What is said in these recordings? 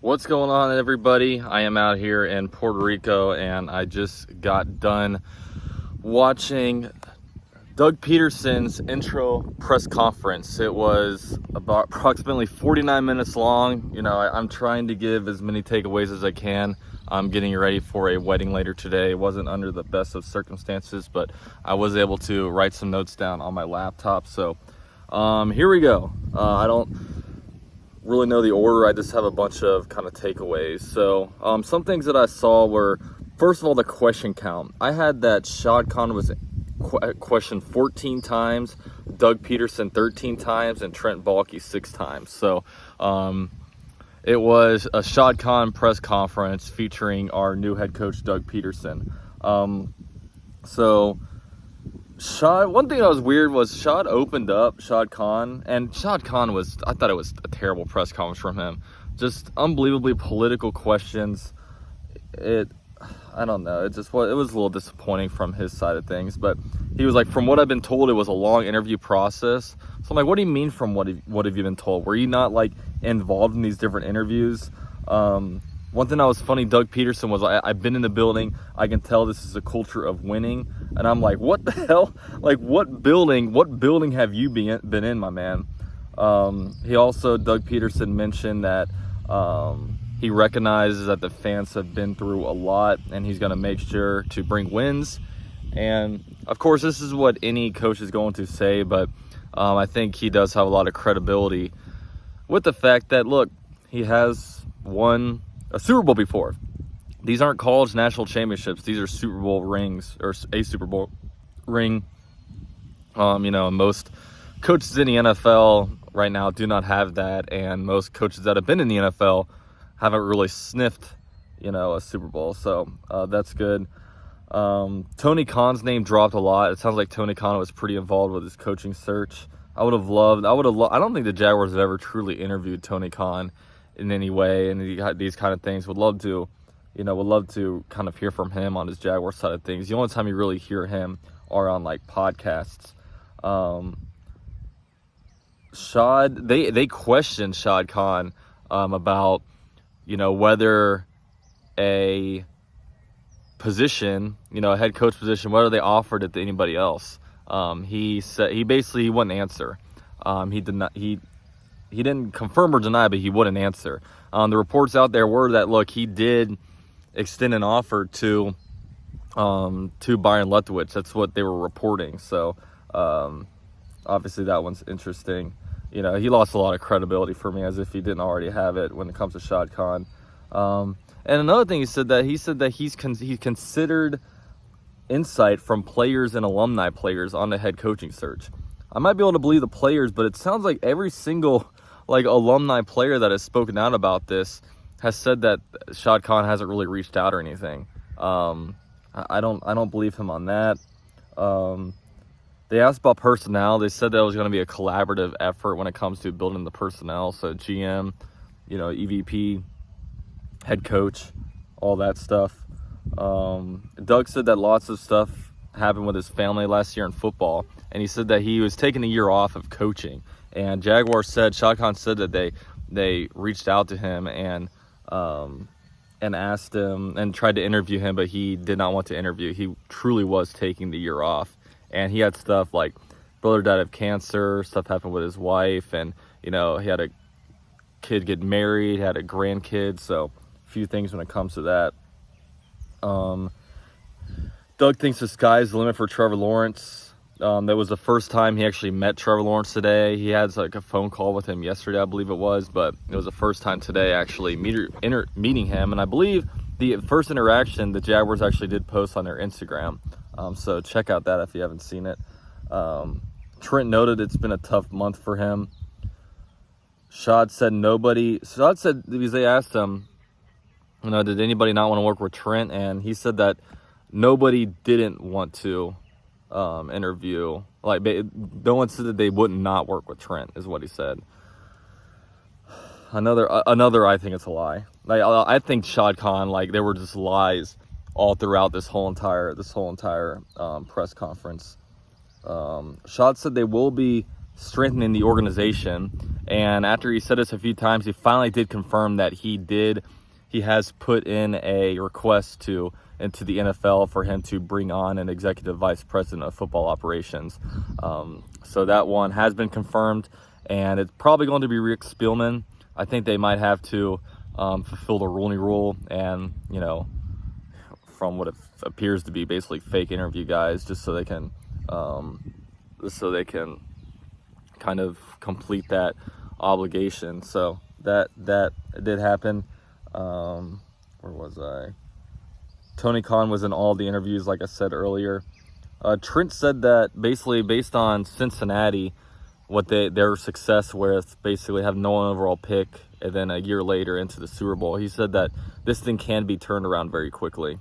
What's going on, everybody? I am out here in Puerto Rico, and I just got done watching Doug Pederson's intro press conference. It was about approximately 49 minutes long. I'm trying to give as many takeaways as I can. I'm getting ready for a wedding later today. It wasn't under the best of circumstances, but I was able to write some notes down on my laptop. So here we go. I don't really know the order. I just have a bunch of kind of takeaways. So some things that I saw were, first of all, the question count. I had that Shad Khan was questioned 14 times, Doug Pederson 13 times, and Trent Baalke 6 times. So it was a Shad Khan press conference featuring our new head coach, Doug Pederson. So Shad, one thing that was weird was Shad opened up Shad Khan, and Shad Khan I thought it was a terrible press conference from him. Just unbelievably political questions. I don't know. It was a little disappointing from his side of things. But he was like, from what I've been told, it was a long interview process. So I'm like, what do you mean from what have you been told? Were you not like involved in these different interviews? One thing that was funny, Doug Pederson was, I've been in the building. I can tell this is a culture of winning. And I'm like, what the hell? Like, what building have you been in, my man? He also, Doug Pederson mentioned that he recognizes that the fans have been through a lot, and he's going to make sure to bring wins. And, of course, this is what any coach is going to say, but I think he does have a lot of credibility with the fact that, look, he has won a Super Bowl before. These aren't college national championships. These are Super Bowl rings, or a Super Bowl ring. Most coaches in the NFL right now do not have that, and most coaches that have been in the NFL haven't really sniffed, a Super Bowl. So that's good. Tony Khan's name dropped a lot. It sounds like Tony Khan was pretty involved with his coaching search. I don't think the Jaguars have ever truly interviewed Tony Khan in any way, and these kind of things. Would love to kind of hear from him on his Jaguar side of things. The only time you really hear him are on like podcasts. They questioned Shad Khan about whether a position, a head coach position, whether they offered it to anybody else. He said he wouldn't answer. He didn't confirm or deny, but he wouldn't answer. The reports out there were that, look, he did extend an offer to Byron Leftwich. That's what they were reporting. So obviously that one's interesting. He lost a lot of credibility for me, as if he didn't already have it when it comes to Shad Khan. And another thing he said that he considered insight from players and alumni players on the head coaching search. I might be able to believe the players, but it sounds like every single alumni player that has spoken out about this has said that Shad Khan hasn't really reached out or anything. I don't believe him on that. They asked about personnel. They said that it was going to be a collaborative effort when it comes to building the personnel. So GM, EVP, head coach, all that stuff. Doug said that lots of stuff happened with his family last year in football, and he said that he was taking a year off of coaching. And Shad Khan said that they reached out to him and asked him and tried to interview him, but he did not want to interview. He truly was taking the year off. And he had stuff like brother died of cancer, stuff happened with his wife, and, he had a kid get married, had a grandkid, so a few things when it comes to that. Doug thinks the sky's the limit for Trevor Lawrence. That was the first time he actually met Trevor Lawrence today. He had a phone call with him yesterday, I believe it was, but it was the first time today actually meeting him. And I believe the first interaction the Jaguars actually did post on their Instagram. So check out that if you haven't seen it. Trent noted it's been a tough month for him. Shad said because they asked him, did anybody not want to work with Trent? And he said that nobody didn't want to interview. No one said that they would not work with Trent, is what he said. Another, I think it's a lie. I think Shad Khan, there were just lies all throughout this whole entire press conference. Shad said they will be strengthening the organization. And after he said this a few times, he finally did confirm that he has put in a request into the NFL for him to bring on an executive vice president of football operations. So that one has been confirmed, and it's probably going to be Rick Spielman. I think they might have to fulfill the Rooney Rule, and from what it appears to be basically fake interview guys, just so they can kind of complete that obligation. So that did happen. Where was I? Tony Khan was in all the interviews, like I said earlier. Trent said that basically based on Cincinnati, what their success with basically having no overall pick and then a year later into the Super Bowl, he said that this thing can be turned around very quickly.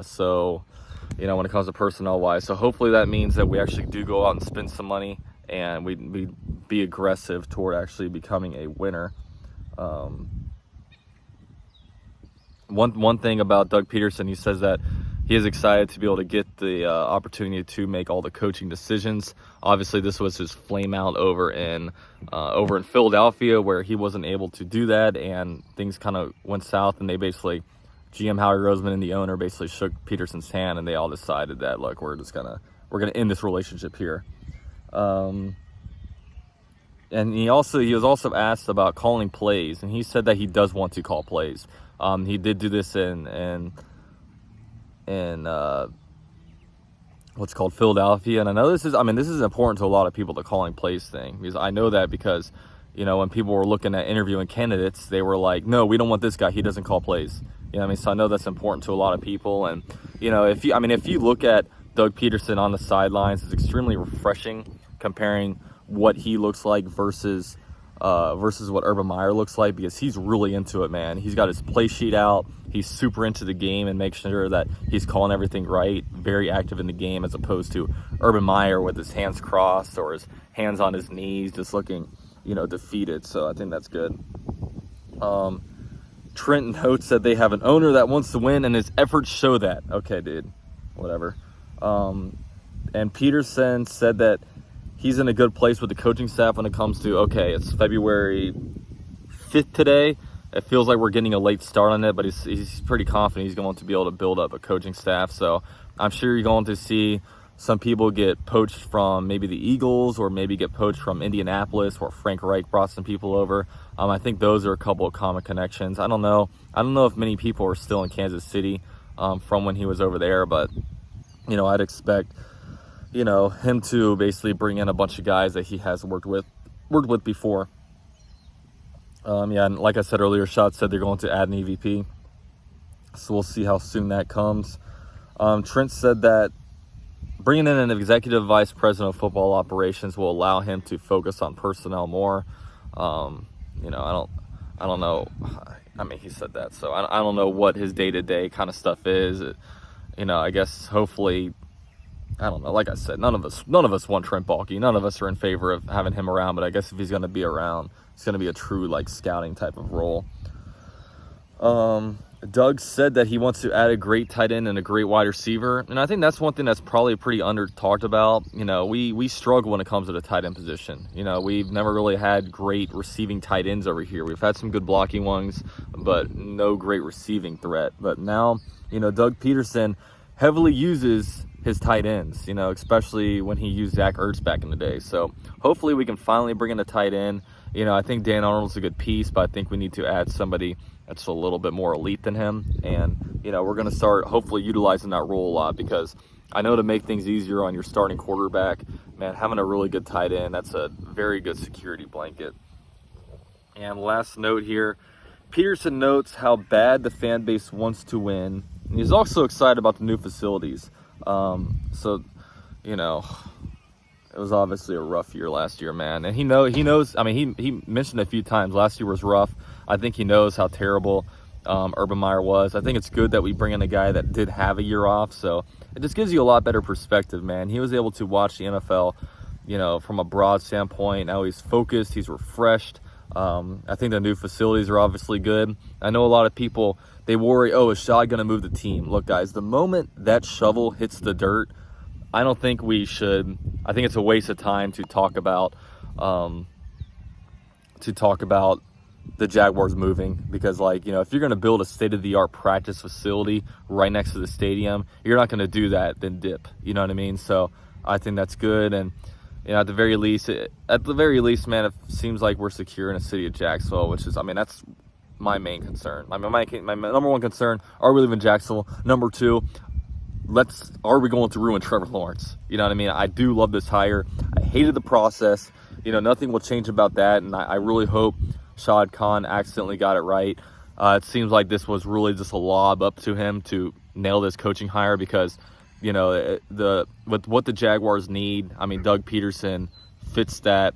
So when it comes to personnel-wise. So hopefully that means that we actually do go out and spend some money and we be aggressive toward actually becoming a winner. One thing about Doug Pederson, he says that he is excited to be able to get the opportunity to make all the coaching decisions. Obviously, this was his flame out over in Philadelphia, where he wasn't able to do that, and things kind of went south. And they basically, GM Howie Roseman and the owner basically shook Pederson's hand, and they all decided that, look, we're gonna end this relationship here. And he was also asked about calling plays, and he said that he does want to call plays. He did do this in what's called Philadelphia, and I know this is important to a lot of people, the calling plays thing, because I know that because when people were looking at interviewing candidates, they were like, no, we don't want this guy, he doesn't call plays. So I know that's important to a lot of people. And if you look at Doug Pederson on the sidelines, it's extremely refreshing comparing what he looks like versus what Urban Meyer looks like, because he's really into it, man. He's got his play sheet out. He's super into the game and makes sure that he's calling everything right, very active in the game, as opposed to Urban Meyer with his hands crossed or his hands on his knees, just looking, defeated. So I think that's good. Trent notes that they have an owner that wants to win, and his efforts show that. Okay, dude, whatever. And Pederson said that he's in a good place with the coaching staff when it comes to, okay, it's February 5th today. It feels like we're getting a late start on it, but he's pretty confident he's going to be able to build up a coaching staff. So I'm sure you're going to see some people get poached from maybe the Eagles, or maybe get poached from Indianapolis, where Frank Reich brought some people over. I think those are a couple of common connections. I don't know if many people are still in Kansas City from when he was over there, but I'd expect him to basically bring in a bunch of guys that he has worked with before. And like I said earlier, Schott said they're going to add an EVP, so we'll see how soon that comes. Trent said that bringing in an executive vice president of football operations will allow him to focus on personnel more. I don't know. He said that, so I don't know what his day-to-day kind of stuff is. I guess hopefully, I don't know. Like I said, none of us want Trent Baalke. None of us are in favor of having him around. But I guess if he's going to be around, it's going to be a true scouting type of role. Doug said that he wants to add a great tight end and a great wide receiver, and I think that's one thing that's probably pretty under talked about. We struggle when it comes to the tight end position. We've never really had great receiving tight ends over here. We've had some good blocking ones, but no great receiving threat. But now, Doug Pederson heavily uses his tight ends, especially when he used Zach Ertz back in the day. So hopefully we can finally bring in a tight end. I think Dan Arnold's a good piece, but I think we need to add somebody that's a little bit more elite than him. And, we're going to start hopefully utilizing that role a lot, because I know to make things easier on your starting quarterback, man, having a really good tight end, that's a very good security blanket. And last note here, Pederson notes how bad the fan base wants to win. And he's also excited about the new facilities. It was obviously a rough year last year, man. And he knows, he mentioned a few times last year was rough. I think he knows how terrible Urban Meyer was. I think it's good that we bring in a guy that did have a year off. So it just gives you a lot better perspective, man. He was able to watch the NFL, from a broad standpoint. Now he's focused, he's refreshed. I think the new facilities are obviously good. I know a lot of people, they worry, is Schott going to move the team? Look, guys, the moment that shovel hits the dirt, I don't think we should. I think it's a waste of time to talk about to talk about the Jaguars moving, because, like, you know, if you're going to build a state-of-the-art practice facility right next to the stadium, you're not going to do that then dip, you know what I mean? So I think that's good. And, you know, at the very least, man, it seems like we're secure in the city of Jacksonville, which is, I mean, that's my main concern. My number one concern: are we leaving Jacksonville? Number two, are we going to ruin Trevor Lawrence? You know what I mean? I do love this hire. I hated the process. You know, nothing will change about that, and I really hope Shad Khan accidentally got it right. It seems like this was really just a lob up to him to nail this coaching hire, because, you know, with what the Jaguars need, I mean, Doug Pederson fits that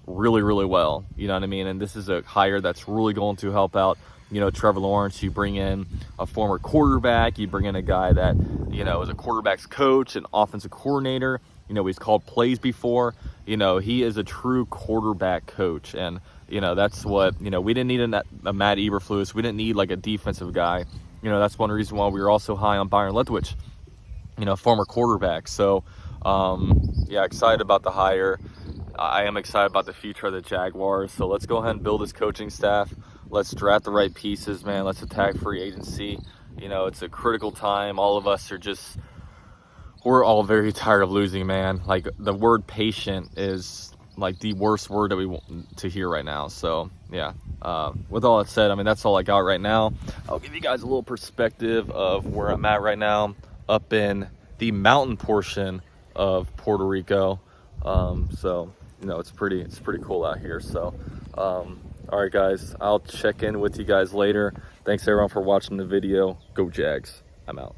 really, really well. You know what I mean? And this is a hire that's really going to help out, you know, Trevor Lawrence. You bring in a former quarterback. You bring in a guy that, you know, is a quarterback's coach, an offensive coordinator. You know, he's called plays before. You know, he is a true quarterback coach. And, you know, that's what, you know, we didn't need a Matt Eberflus. We didn't need like a defensive guy. You know, that's one reason why we were also high on Byron Leftwich, you know, former quarterback. So, yeah, excited about the hire. I am excited about the future of the Jaguars. So let's go ahead and build this coaching staff. Let's draft the right pieces, man. Let's attack free agency. You know, it's a critical time. All of us are just, we're all very tired of losing, man. Like, the word patient is like the worst word that we want to hear right now. So, yeah. With all that said, I mean, that's all I got right now. I'll give you guys a little perspective of where I'm at right now, up in the mountain portion of Puerto Rico. So, you know, it's pretty cool out here. So, all right, guys, I'll check in with you guys later. Thanks, everyone, for watching the video. Go Jags. I'm out.